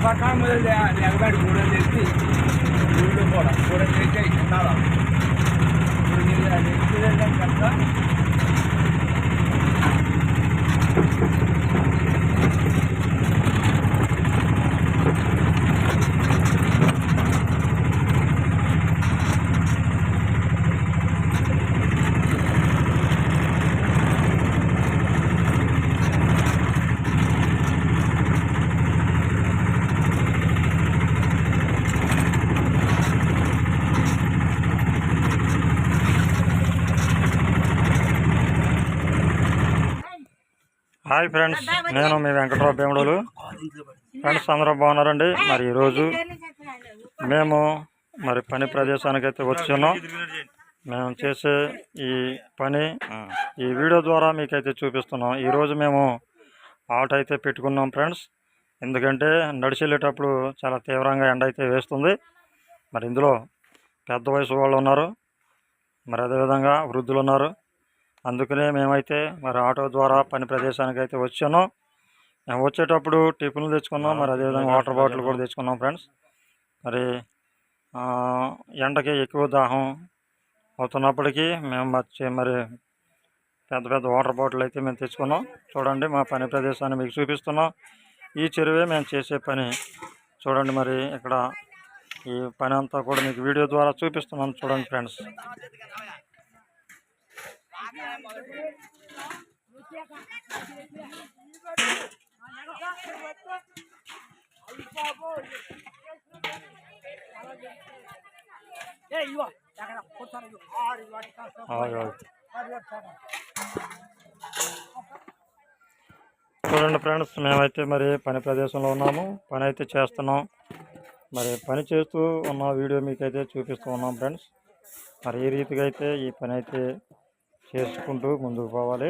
పక్కన మొదలు ఎగబడి కూడలు తెచ్చి ఊళ్ళో కూడలు తెచ్చి తిన్నాను. ఇప్పుడు నేను కనుక హాయ్ ఫ్రెండ్స్, నేను మీ వెంకటరావు భీముడులు. ఫ్రెండ్స్ అందరూ బాగున్నారండి. మరి ఈరోజు మేము పని ప్రదేశానికి అయితే వచ్చున్నాం. మేము చేసే ఈ పని ఈ వీడియో ద్వారా మీకైతే చూపిస్తున్నాం. ఈరోజు మేము ఆటో అయితే పెట్టుకున్నాం ఫ్రెండ్స్. ఎందుకంటే నడిచి వెళ్ళేటప్పుడు చాలా తీవ్రంగా ఎండ అయితే వేస్తుంది. మరి ఇందులో పెద్ద వయసు వాళ్ళు ఉన్నారు, మరి అదేవిధంగా వృద్ధులు ఉన్నారు. అందుకనే మేమైతే ఆటో ద్వారా పని ప్రదేశానికి అయితే వచ్చాను. మేము వచ్చేటప్పుడు టిఫిన్లు తెచ్చుకున్నాం, మరి అదేవిధంగా వాటర్ బాటిల్ కూడా తెచ్చుకున్నాం ఫ్రెండ్స్. మరి ఎండకి ఎక్కువ దాహం అవుతున్నప్పటికీ మేము మరి పెద్ద పెద్ద వాటర్ బాటిల్ అయితే మేము తెచ్చుకున్నాం. చూడండి, మా పని ప్రదేశాన్ని మీకు చూపిస్తున్నాం. ఈ చెరువే మేము చేసే పని. చూడండి, మరి ఇక్కడ ఈ పని అంతా కూడా మీకు వీడియో ద్వారా చూపిస్తున్నాను. చూడండి ఫ్రెండ్స్. చూడండి ఫ్రెండ్స్, మేమైతే మరి పని ప్రదేశంలో ఉన్నాము, పని అయితే చేస్తున్నాం. మరి పని చేస్తూ ఉన్న వీడియో మీకైతే చూపిస్తూ ఉన్నాం ఫ్రెండ్స్. మరి ఈ రీతిగా అయితే ఈ పని అయితే చేసుకుంటూ ముందుకు పోవాలి.